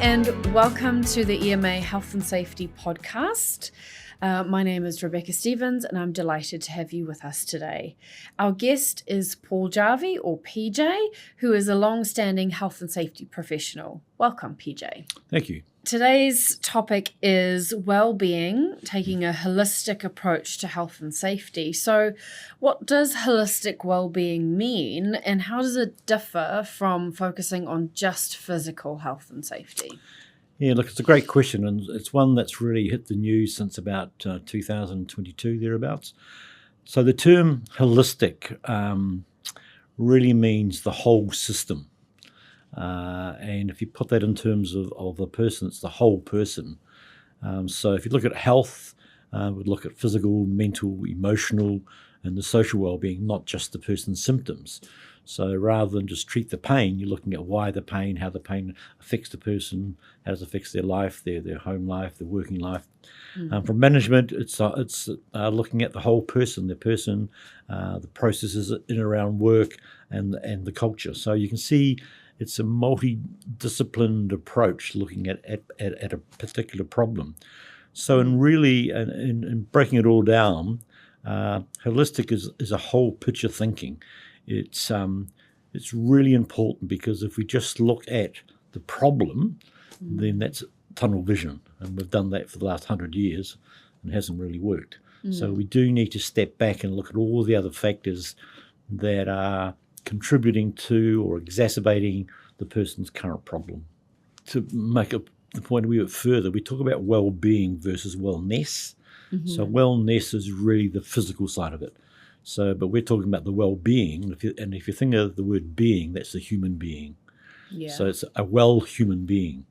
and welcome to the EMA Health and Safety podcast. My name is Rebekah Stephens, and I'm delighted to have you with us today. Our guest is Paul Jarvie, or PJ, who is a long-standing health and safety professional. Welcome, PJ. Thank you. Today's topic is well-being, taking a holistic approach to health and safety. So what does holistic well-being mean, and how does it differ from focusing on just physical health and safety? Yeah, look, it's a great question, and it's one that's really hit the news since about 2022, thereabouts. So the term holistic really means the whole system. And if you put that in terms of the person, it's the whole person. So if you look at health, we'd look at physical, mental, emotional, and the social well-being, not just the person's symptoms. So rather than just treat the pain, you're looking at why the pain, how the pain affects the person, how it affects their life, their home life, their working life. From management, it's looking at the whole person, the processes in and around work and the culture. So you can see it's a multidisciplined approach looking at a particular problem. So in breaking it all down, holistic is a whole picture thinking. It's really important because if we just look at the problem, then that's tunnel vision, and we've done that for the last 100 years and it hasn't really worked. So we do need to step back and look at all the other factors that are contributing to or exacerbating the person's current problem. To make the point a wee bit further, we talk about well-being versus wellness. So wellness is really the physical side of it. So, but we're talking about the well-being, if you think of the word being, that's a human being. Yeah. So it's a well human being.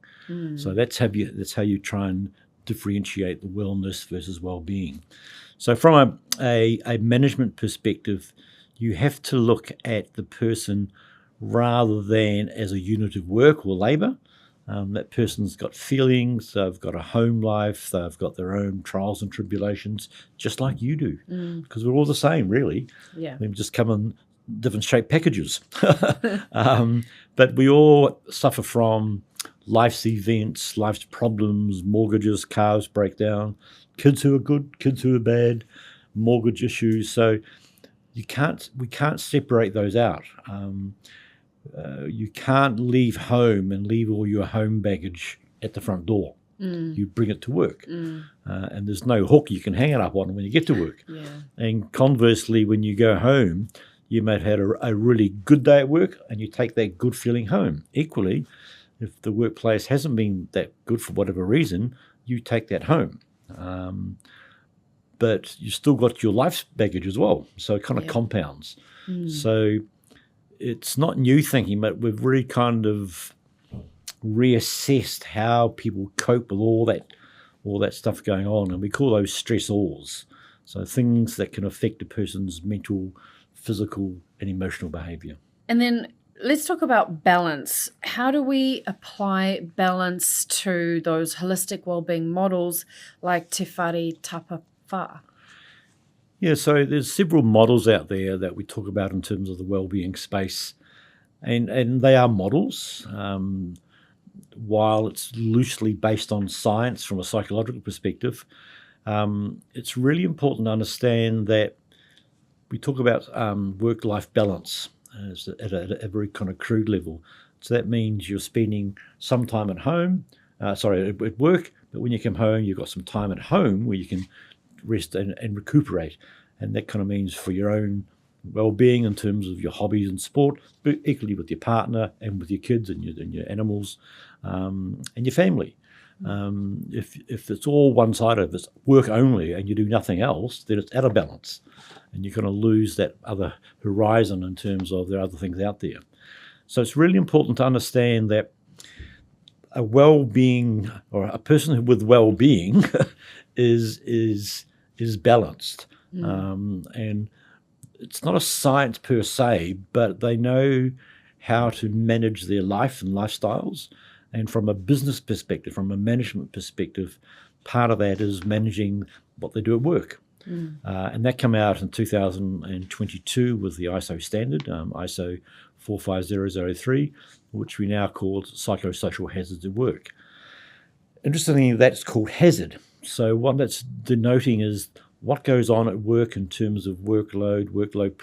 So that's how you try and differentiate the wellness versus well-being. So from a management perspective, you have to look at the person rather than as a unit of work or labour. That person's got feelings, they've got a home life, they've got their own trials and tribulations, just like you do, because we're all the same, really. Yeah. We just come in different shaped packages. But we all suffer from life's events, life's problems, mortgages, cars break down, kids who are good, kids who are bad, mortgage issues. So we can't separate those out. You can't leave home and leave all your home baggage at the front door. You bring it to work. And there's no hook you can hang it up on when you get to work. Yeah. And conversely, when you go home, you might have had a really good day at work and you take that good feeling home. Equally, if the workplace hasn't been that good for whatever reason, you take that home. But you still got your life's baggage as well. So it kind of compounds. So it's not new thinking, but we've really kind of reassessed how people cope with all that stuff going on, and we call those stressors. So things that can affect a person's mental, physical, and emotional behaviour. And then let's talk about balance. How do we apply balance to those holistic wellbeing models like Te Whare Tapa Wha? Yeah, so there's several models out there that we talk about in terms of the wellbeing space, and they are models. While it's loosely based on science from a psychological perspective, it's really important to understand that we talk about work-life balance at a very kind of crude level. So that means you're spending some time at work, but when you come home, you've got some time at home where you can rest and recuperate. And that kind of means for your own well-being in terms of your hobbies and sport, but equally with your partner and with your kids and your animals and your family. If it's all one-sided, if it's work only and you do nothing else, then it's out of balance. And you're going to lose that other horizon in terms of there are other things out there. So it's really important to understand that a well-being or a person with well-being is balanced. And it's not a science per se, but they know how to manage their life and lifestyles. And from a business perspective, from a management perspective, part of that is managing what they do at work. And that came out in 2022 with the ISO standard, ISO 45003, which we now call Psychosocial Hazards at Work. Interestingly, that's called hazard. So what that's denoting is what goes on at work in terms of workload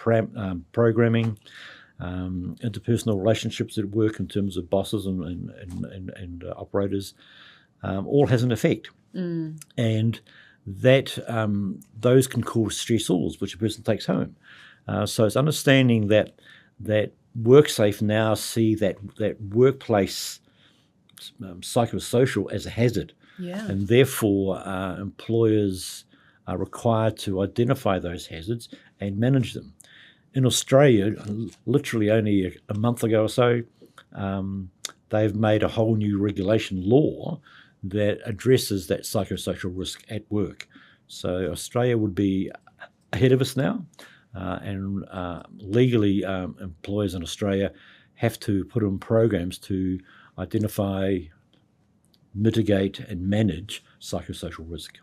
programming, interpersonal relationships at work in terms of bosses and operators, all has an effect. And that those can cause stressors, which a person takes home. So it's understanding that WorkSafe now see that workplace psychosocial as a hazard, and therefore employers are required to identify those hazards and manage them. In Australia, literally only a month ago or so, they've made a whole new regulation law that addresses that psychosocial risk at work. So Australia would be ahead of us now, and legally employers in Australia have to put in programs to identify, mitigate and manage psychosocial risk.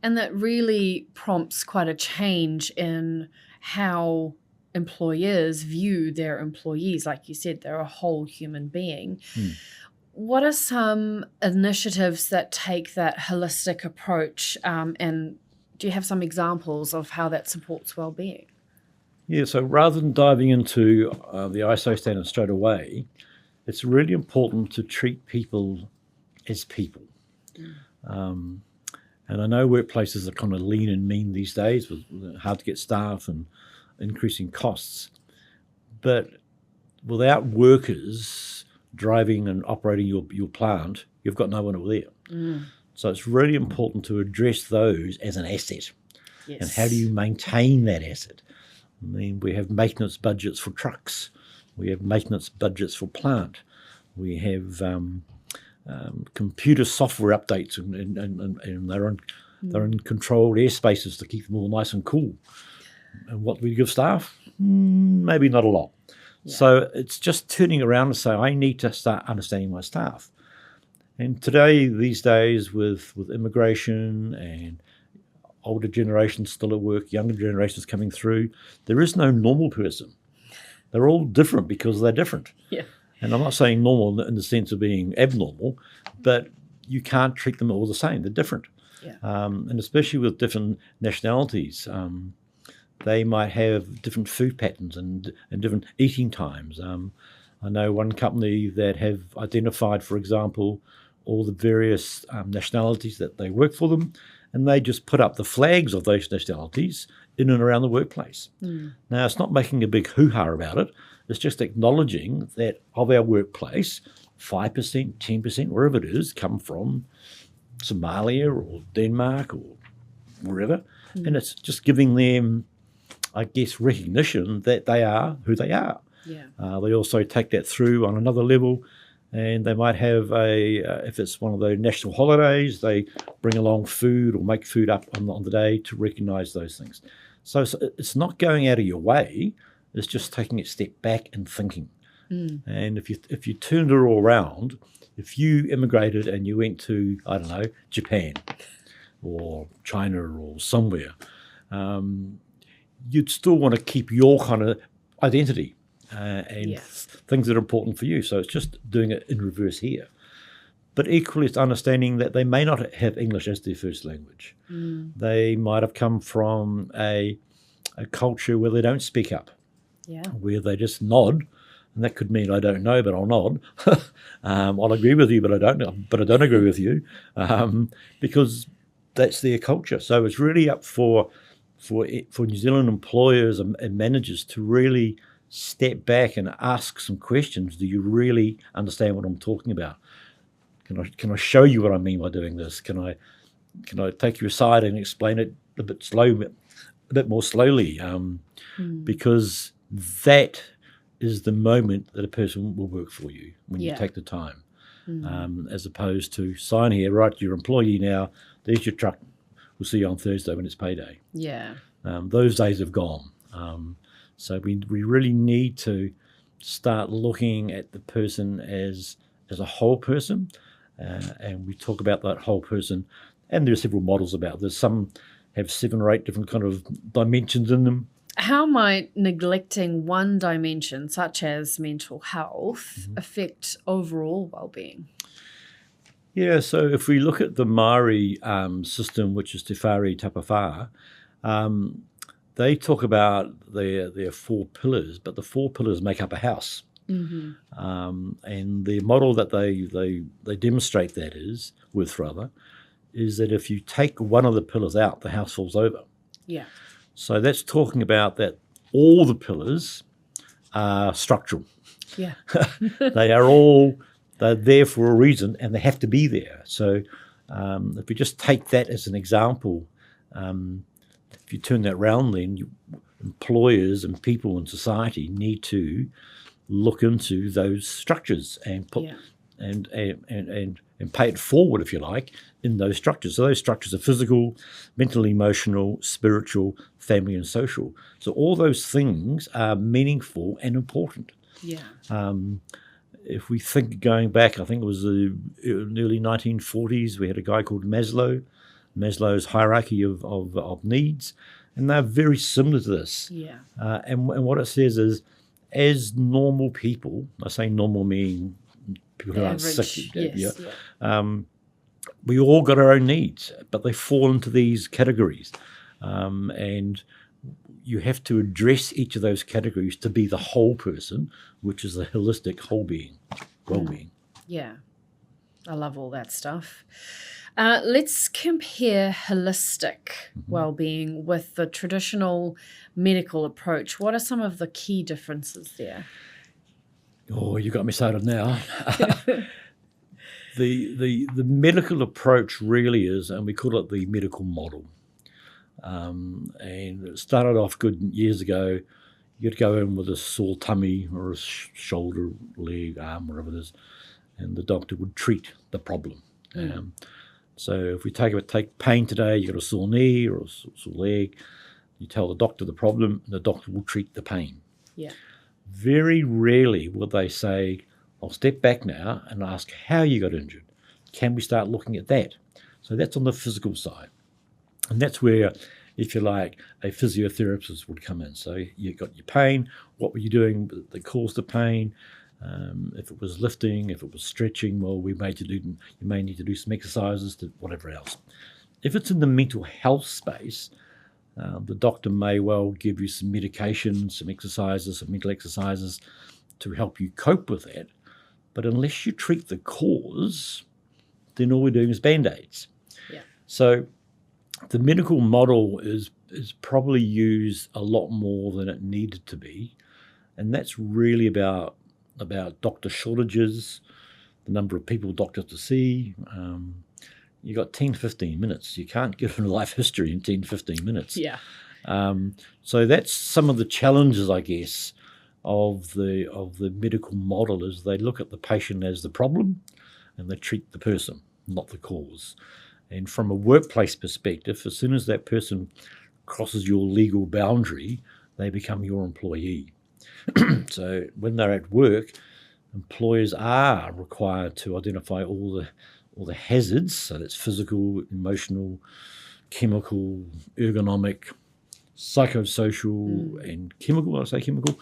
And that really prompts quite a change in how employers view their employees. Like you said, they're a whole human being. What are some initiatives that take that holistic approach, and do you have some examples of how that supports well-being? Yeah, so rather than diving into the ISO standard straight away, it's really important to treat people as people. And I know workplaces are kind of lean and mean these days, with hard to get staff and increasing costs. But without workers driving and operating your plant, you've got no one over there. So it's really important to address those as an asset. Yes. And how do you maintain that asset? I mean, we have maintenance budgets for trucks. We have maintenance budgets for plant. We have computer software updates, and they're in controlled airspaces to keep them all nice and cool. And what we give staff? Maybe not a lot. Yeah. So it's just turning around and say, I need to start understanding my staff. And today, these days, with immigration and older generations still at work, younger generations coming through, there is no normal person. They're all different because they're different. Yeah. And I'm not saying normal in the sense of being abnormal, but you can't treat them all the same. They're different. Yeah. And especially with different nationalities, they might have different food patterns and different eating times. I know one company that have identified, for example, all the various nationalities that they work for them, and they just put up the flags of those nationalities in and around the workplace. Now, it's not making a big hoo-ha about it. It's just acknowledging that of our workplace, 5%, 10%, wherever it is, come from Somalia or Denmark or wherever. And it's just giving them, I guess, recognition that they are who they are. Yeah. They also take that through on another level, and they might have if it's one of the national holidays, they bring along food or make food up on the day to recognise those things. So it's not going out of your way. It's just taking a step back and thinking. And if you turned it all around, if you immigrated and you went to, I don't know, Japan or China or somewhere, you'd still want to keep your kind of identity and things that are important for you. So it's just doing it in reverse here. But equally, it's understanding that they may not have English as their first language. They might have come from a culture where they don't speak up, where they just nod. And that could mean I don't know, but I'll nod. I'll agree with you, but I don't agree with you, because that's their culture. So it's really up for New Zealand employers and managers to really step back and ask some questions. Do you really understand what I'm talking about? Can I show you what I mean by doing this? Can I take you aside and explain it a bit more slowly? Because that is the moment that a person will work for you when you take the time, as opposed to sign here, right, you're an employee now, there's your truck, we'll see you on Thursday when it's payday. Yeah. Those days have gone. So we really need to start looking at the person as a whole person, and we talk about that whole person, and there are several models about this. Some have 7 or 8 different kind of dimensions in them. How might neglecting one dimension, such as mental health, affect overall well-being? Yeah, so if we look at the Maori system, which is Te Whare Tapawha, they talk about their 4 pillars, but the 4 pillars make up a house. And the model that they demonstrate that is that if you take one of the pillars out, the house falls over. Yeah. So that's talking about that all the pillars are structural. Yeah. They're there for a reason, and they have to be there. So if we just take that as an example, if you turn that around, then employers and people in society need to look into those structures and put and pay it forward, if you like, in those structures. So those structures are physical, mental, emotional, spiritual, family, and social. So all those things are meaningful and important. Yeah. If we think going back, I think it was the early 1940s, we had a guy called Maslow's hierarchy of needs, and they're very similar to this. Yeah. And what it says is, as normal people, I say normal meaning people who aren't sick, we all got our own needs, but they fall into these categories. And you have to address each of those categories to be the whole person, which is the holistic whole being, well-being. Yeah, I love all that stuff. Let's compare holistic well-being with the traditional medical approach. What are some of the key differences there? Oh, you got me started now. The medical approach really is, and we call it the medical model. And it started off good years ago. You'd go in with a sore tummy or a shoulder, leg, arm, whatever it is, and the doctor would treat the problem. So if we take pain today, you've got a sore knee or a sore leg, you tell the doctor the problem, and the doctor will treat the pain. Yeah. Very rarely will they say, I'll step back now and ask how you got injured. Can we start looking at that? So that's on the physical side. And that's where, if you like, a physiotherapist would come in. So you got your pain, what were you doing that caused the pain? If it was lifting, if it was stretching, well, you may need to do some exercises, to whatever else. If it's in the mental health space, the doctor may well give you some medication, some exercises, some mental exercises to help you cope with that. But unless you treat the cause, then all we're doing is Band-Aids. Yeah. So the medical model is probably used a lot more than it needed to be. And that's really about doctor shortages, the number of people doctors to see. You got 10, 15 minutes. You can't give them life history in 10, 15 minutes. Yeah. So that's some of the challenges, I guess, of the medical model is they look at the patient as the problem and they treat the person, not the cause. And from a workplace perspective, as soon as that person crosses your legal boundary, they become your employee. So when they're at work, employers are required to identify all the hazards, so that's physical, emotional, chemical, ergonomic, psychosocial, and chemical, I say chemical,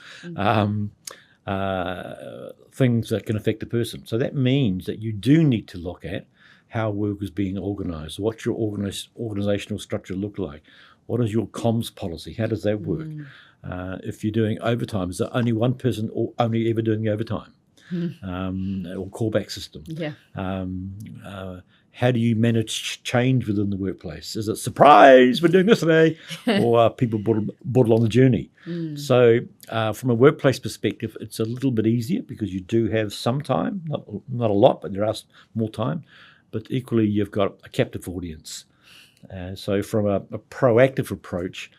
things that can affect the person. So that means that you do need to look at how work is being organised. What's your organisational structure look like? What is your comms policy? How does that work? If you're doing overtime, is there only one person or only ever doing the overtime? Or callback system? Yeah. How do you manage change within the workplace? Is it surprise, we're doing this today? Or are people brought along the journey? So from a workplace perspective, it's a little bit easier because you do have some time, not a lot, but there are more time. But equally, you've got a captive audience. So from a proactive approach,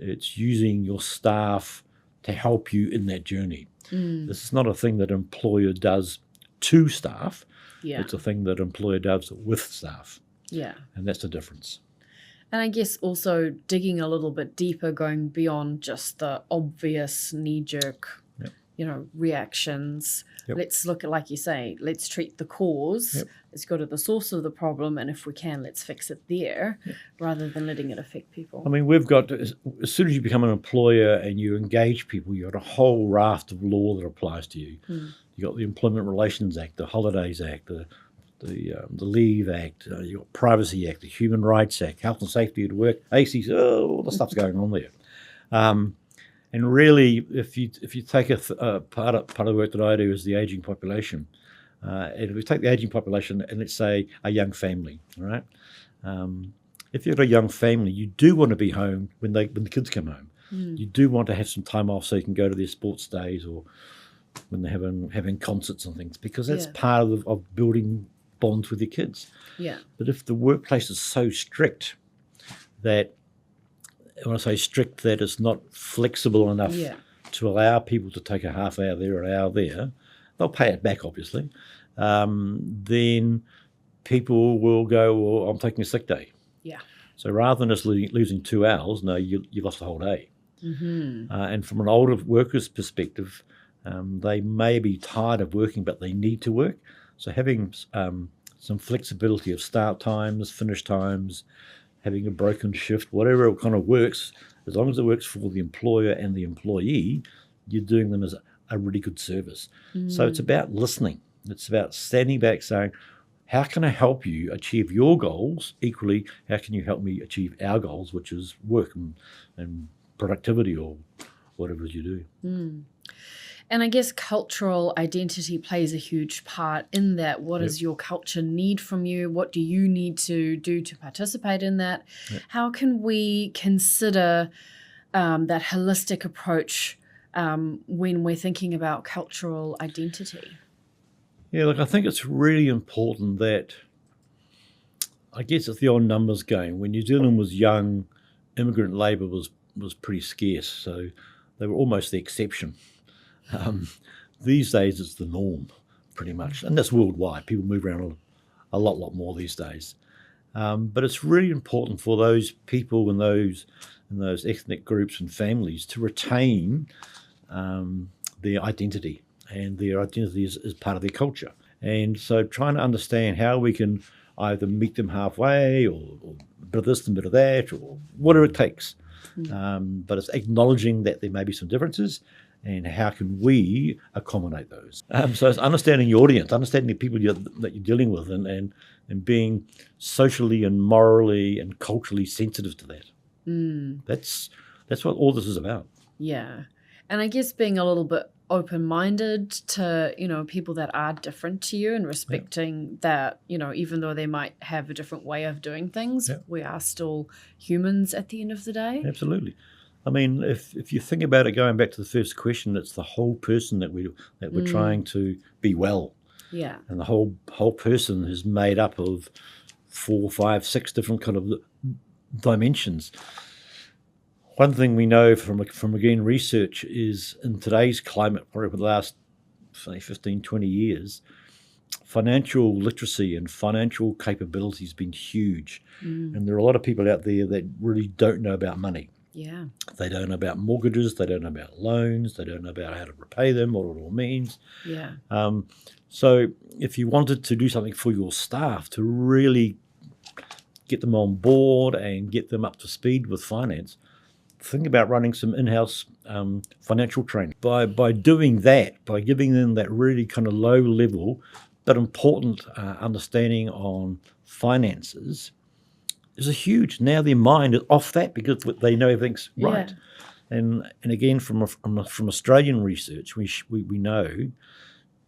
it's using your staff to help you in that journey. This is not a thing that an employer does to staff. Yeah. It's a thing that an employer does with staff. Yeah. And that's the difference. And I guess also digging a little bit deeper, going beyond just the obvious knee-jerk, reactions. Yep. Let's look at, like you say, let's treat the cause. Yep. Let's go to the source of the problem, and if we can, let's fix it there, rather than letting it affect people. I mean, we've got, as soon as you become an employer and you engage people, you've got a whole raft of law that applies to you. You've got the Employment Relations Act, the Holidays Act, the Leave Act, you've got Privacy Act, the Human Rights Act, Health and Safety at Work, ACs, all the stuff's going on there. And really, if you take a part of the work that I do is the ageing population, and if we take the ageing population and let's say a young family, all right? If you've got a young family, you do want to be home when the kids come home. You do want to have some time off so you can go to their sports days or when they're having concerts and things, because that's part of building bonds with your kids. Yeah. But if the workplace is so strict that, when I say strict, that it's not flexible enough to allow people to take a half hour there or an hour there, they'll pay it back, obviously. Then people will go, well, I'm taking a sick day. Yeah. So rather than just losing 2 hours, no, you lost a whole day. And from an older worker's perspective, they may be tired of working, but they need to work. So having some flexibility of start times, finish times, having a broken shift, whatever kind of works, as long as it works for the employer and the employee, you're doing them as a really good service. So it's about listening. It's about standing back saying, how can I help you achieve your goals? Equally, how can you help me achieve our goals, which is work and productivity or whatever it is you do. And I guess cultural identity plays a huge part in that. What does your culture need from you? What do you need to do to participate in that? How can we consider that holistic approach when we're thinking about cultural identity? Yeah, look, I think it's really important that, I guess it's the old numbers game. When New Zealand was young, immigrant labour was pretty scarce, so they were almost the exception. These days it's the norm, pretty much, and that's worldwide. People move around a lot more these days. But it's really important for those people and those ethnic groups and families to retain their identity, and their identity is part of their culture. And so trying to understand how we can either meet them halfway or a bit of this and a bit of that, or whatever it takes. But it's acknowledging that there may be some differences, and how can we accommodate those? So it's understanding your audience, understanding the people that you're dealing with, and being socially and morally and culturally sensitive to that. That's what all this is about. Yeah. And I guess being a little bit open-minded to, people that are different to you, and respecting that, even though they might have a different way of doing things, we are still humans at the end of the day. Absolutely. I mean, if you think about it, going back to the first question, it's the whole person that we're trying to be well. Yeah. And the whole person is made up of 4, 5, 6 different kind of dimensions. One thing we know from again research is, in today's climate, probably for the last 15, 20 years, financial literacy and financial capability has been huge. And there are a lot of people out there that really don't know about money. Yeah. They don't know about mortgages, they don't know about loans, they don't know about how to repay them, what it all means. Yeah. So if you wanted to do something for your staff to really get them on board and get them up to speed with finance, think about running some in-house financial training. By doing that, by giving them that really kind of low level but important understanding on finances, is a huge. Now their mind is off that because they know everything's right. And again, from Australian research, we know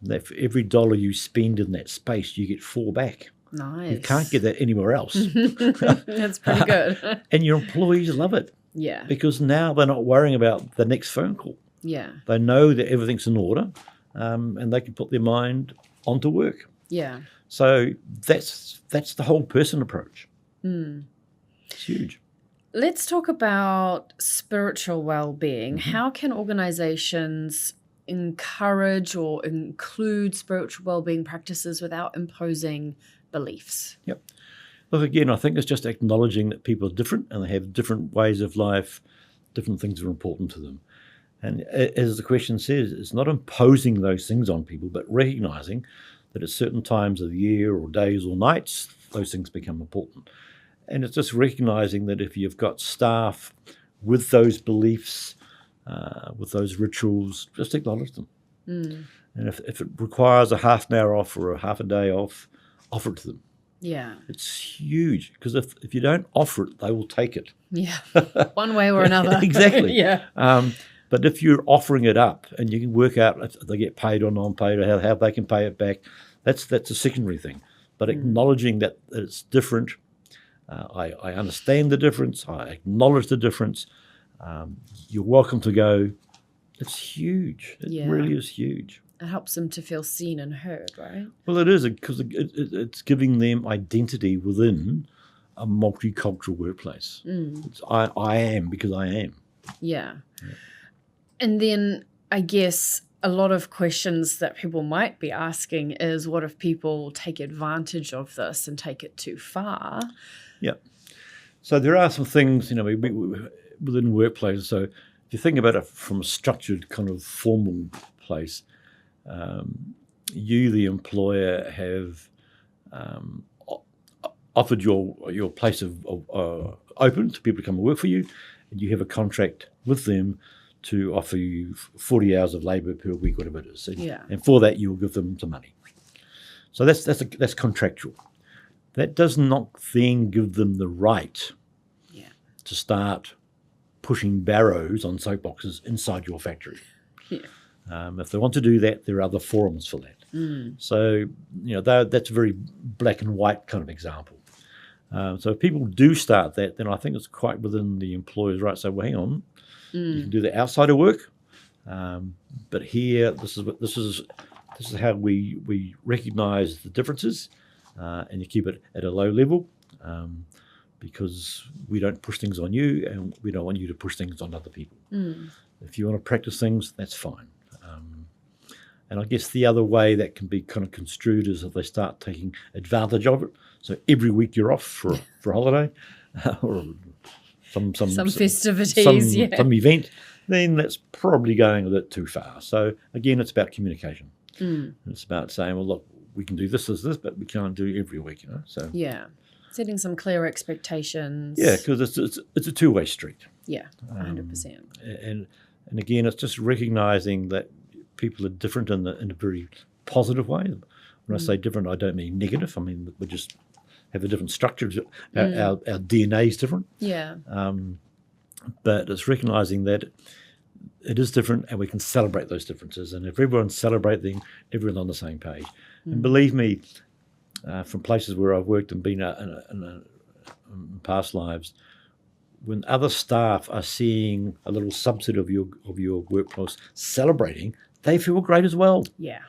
that for every dollar you spend in that space, you get 4 back. Nice. You can't get that anywhere else. That's pretty good. And your employees love it. Yeah. Because now they're not worrying about the next phone call. Yeah. They know that everything's in order, and they can put their mind onto work. Yeah. So that's the whole person approach. It's huge. Let's talk about spiritual well-being. How can organizations encourage or include spiritual well-being practices without imposing beliefs? Yep. Look, again, I think it's just acknowledging that people are different and they have different ways of life, different things are important to them. And as the question says, it's not imposing those things on people, but recognizing that at certain times of the year or days or nights, those things become important. And it's just recognizing that if you've got staff with those beliefs, with those rituals, just acknowledge them. And if it requires a half an hour off or a half a day off, offer it to them. Yeah. It's huge, because if you don't offer it, they will take it. Yeah. One way or another. Exactly. Yeah. But if you're offering it up and you can work out if they get paid or non-paid or how they can pay it back, that's a secondary thing. But acknowledging that it's different, I understand the difference, I acknowledge the difference, you're welcome to go, it's huge. It really is huge. It helps them to feel seen and heard, right? Well, it is, because it's giving them identity within a multicultural workplace. It's, I am because I am. Yeah. And then I guess a lot of questions that people might be asking is, what if people take advantage of this and take it too far? Yeah. So there are some things, within workplaces. So if you think about it from a structured kind of formal place, you, the employer, have offered your place of open to people to come and work for you, and you have a contract with them to offer you 40 hours of labour per week, whatever it is. And for that, you will give them some money. So that's contractual. That does not then give them the right to start pushing barrows on soapboxes inside your factory. If they want to do that, there are other forums for that. So, that's a very black and white kind of example. So if people do start that, then I think it's quite within the employer's right to say, well, hang on, you can do the outside of work, but here, this is how we recognise the differences, and you keep it at a low level, because we don't push things on you, and we don't want you to push things on other people. If you want to practice things, that's fine. And I guess the other way that can be kind of construed is if they start taking advantage of it. So every week you're off for a holiday, or some festivities, some event, then that's probably going a bit too far. So again, it's about communication. It's about saying, well, look, we can do this, but we can't do it every week, So setting some clear expectations. Yeah, because it's a two-way street. Yeah, 100%. And again, it's just recognizing that people are different in a very positive way. When I say different, I don't mean negative. I mean, we just have a different structure. Our DNA is different. Yeah. But it's recognizing that it is different, and we can celebrate those differences. And if everyone's celebrating, everyone's on the same page. And believe me, from places where I've worked and been in past lives, when other staff are seeing a little subset of your workplace celebrating, they feel great as well. Yeah.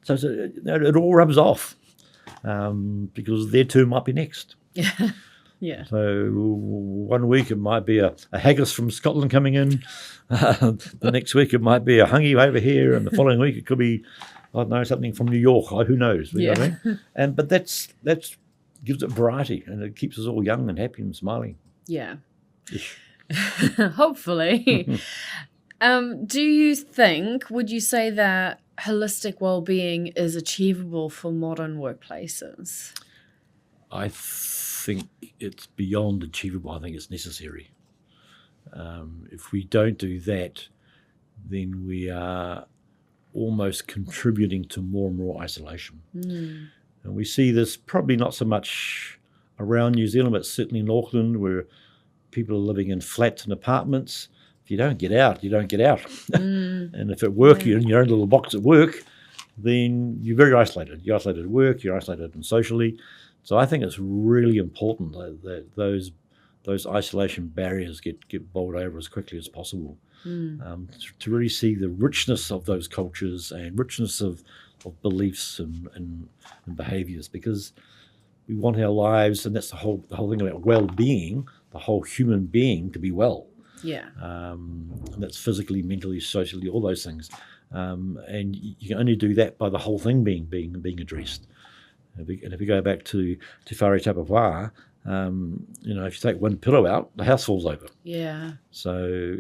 So it all rubs off, because their turn might be next. Yeah. So one week it might be a haggis from Scotland coming in. The next week it might be a hungy over here, and the following week it could be, I don't know, something from New York. Who knows? You know what I mean? But that's gives it variety, and it keeps us all young and happy and smiling. Yeah. Hopefully. Would you say that holistic well-being is achievable for modern workplaces? I think it's beyond achievable. I think it's necessary. If we don't do that, then we are almost contributing to more and more isolation. And we see this probably not so much around New Zealand, but certainly in Auckland, where people are living in flats and apartments. If you don't get out, you don't get out. And if at work you're in your own little box at work, then you're very isolated. You're isolated at work, you're isolated and socially. So I think it's really important that those isolation barriers get bowled over as quickly as possible, to really see the richness of those cultures and richness of beliefs and behaviours, because we want our lives, and that's the whole thing about well-being, the whole human being to be well. Yeah. And that's physically, mentally, socially, all those things. And you can only do that by the whole thing being addressed. And if you go back to Te Whare Tapawa, if you take one pillow out, the house falls over. Yeah. So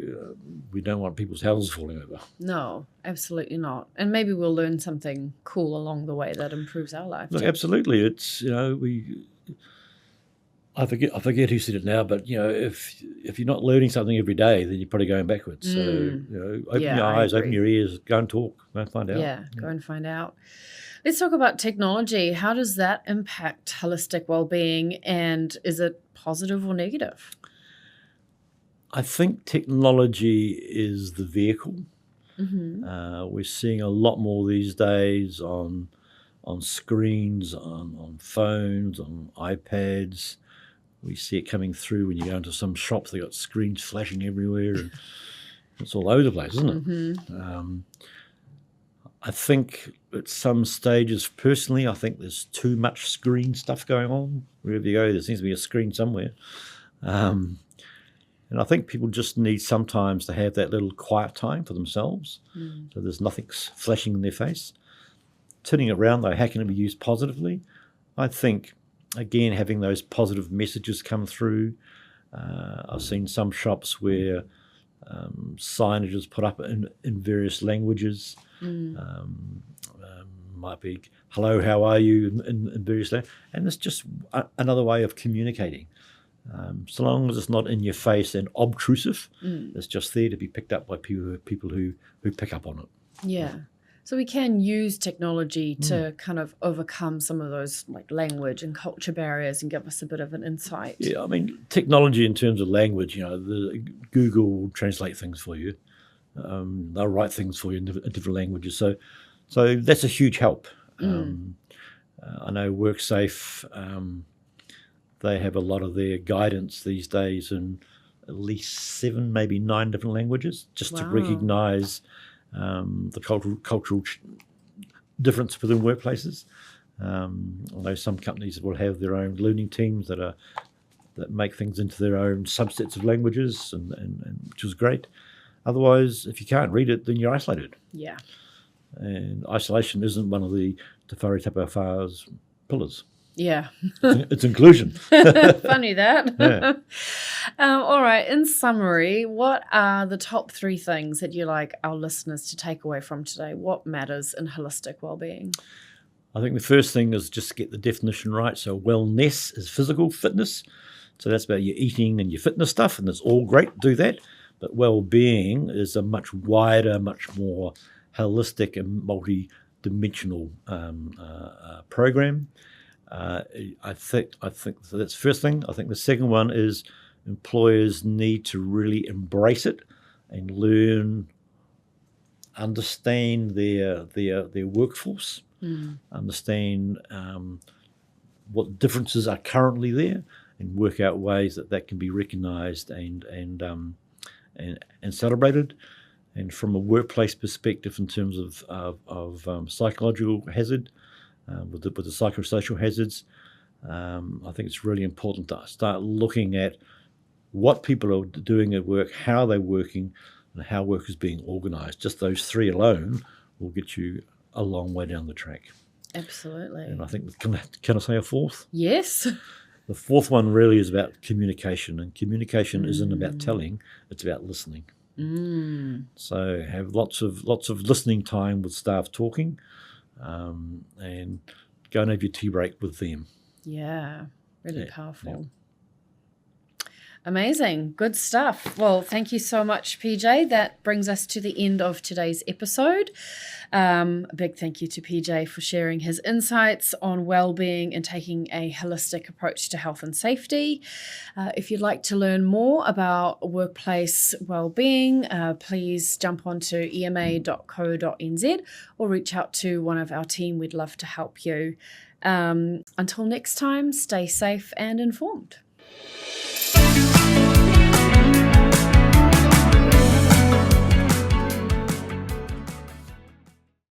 we don't want people's houses falling over. No, absolutely not. And maybe we'll learn something cool along the way that improves our life. Look, absolutely. It's I forget who said it now, but if you're not learning something every day, then you're probably going backwards. So open your eyes, open your ears, go and talk, go and find out. Yeah, go and find out. Let's talk about technology. How does that impact holistic well-being, and is it positive or negative? I think technology is the vehicle. We're seeing a lot more these days on screens, on phones, on iPads. We see it coming through when you go into some shops. They've got screens flashing everywhere. And it's all over the place, isn't it? I think at some stages, personally, I think there's too much screen stuff going on. Wherever you go, there seems to be a screen somewhere. And I think people just need sometimes to have that little quiet time for themselves. So there's nothing flashing in their face. Turning it around, though, how can it be used positively? I think, again, having those positive messages come through. I've seen some shops where signage is put up in various languages. Might be, hello, how are you, in various languages. And it's just another way of communicating. So long as it's not in your face and obtrusive, it's just there to be picked up by people who pick up on it. Yeah. So we can use technology to kind of overcome some of those like language and culture barriers and give us a bit of an insight. Yeah, I mean, technology in terms of language, Google will translate things for you. They'll write things for you in different languages. So that's a huge help. I know WorkSafe, they have a lot of their guidance these days in at least 7, maybe 9 different languages, just to recognise the cultural difference within workplaces. I know some companies will have their own learning teams that make things into their own subsets of languages, and which is great. Otherwise, if you can't read it, then you're isolated. Yeah. And isolation isn't one of the Te Whare Tapawa's pillars. Yeah. It's inclusion. Funny that. Yeah. All right. In summary, what are the top 3 things that you like our listeners to take away from today? What matters in holistic well-being? I think the first thing is just get the definition right. So wellness is physical fitness. So that's about your eating and your fitness stuff, and it's all great. Do that. But well-being is a much wider, much more holistic and multi-dimensional program. I think so. That's the first thing. I think the second one is employers need to really embrace it and learn, understand their workforce, understand what differences are currently there, and work out ways that can be recognised and celebrated. And from a workplace perspective, in terms of psychological hazard, with the psychosocial hazards, I think it's really important to start looking at what people are doing at work, how they're working, and how work is being organised. Just those 3 alone will get you a long way down the track. Absolutely. And I think, can I say a fourth? Yes. The fourth one really is about communication, and communication isn't about telling; it's about listening. So have lots of listening time with staff talking, and go and have your tea break with them. Yeah, really powerful. Amazing. Good stuff. Well, thank you so much, PJ. That brings us to the end of today's episode. A big thank you to PJ for sharing his insights on well-being and taking a holistic approach to health and safety. If you'd like to learn more about workplace well-being, please jump onto ema.co.nz or reach out to one of our team. We'd love to help you. Until next time, stay safe and informed.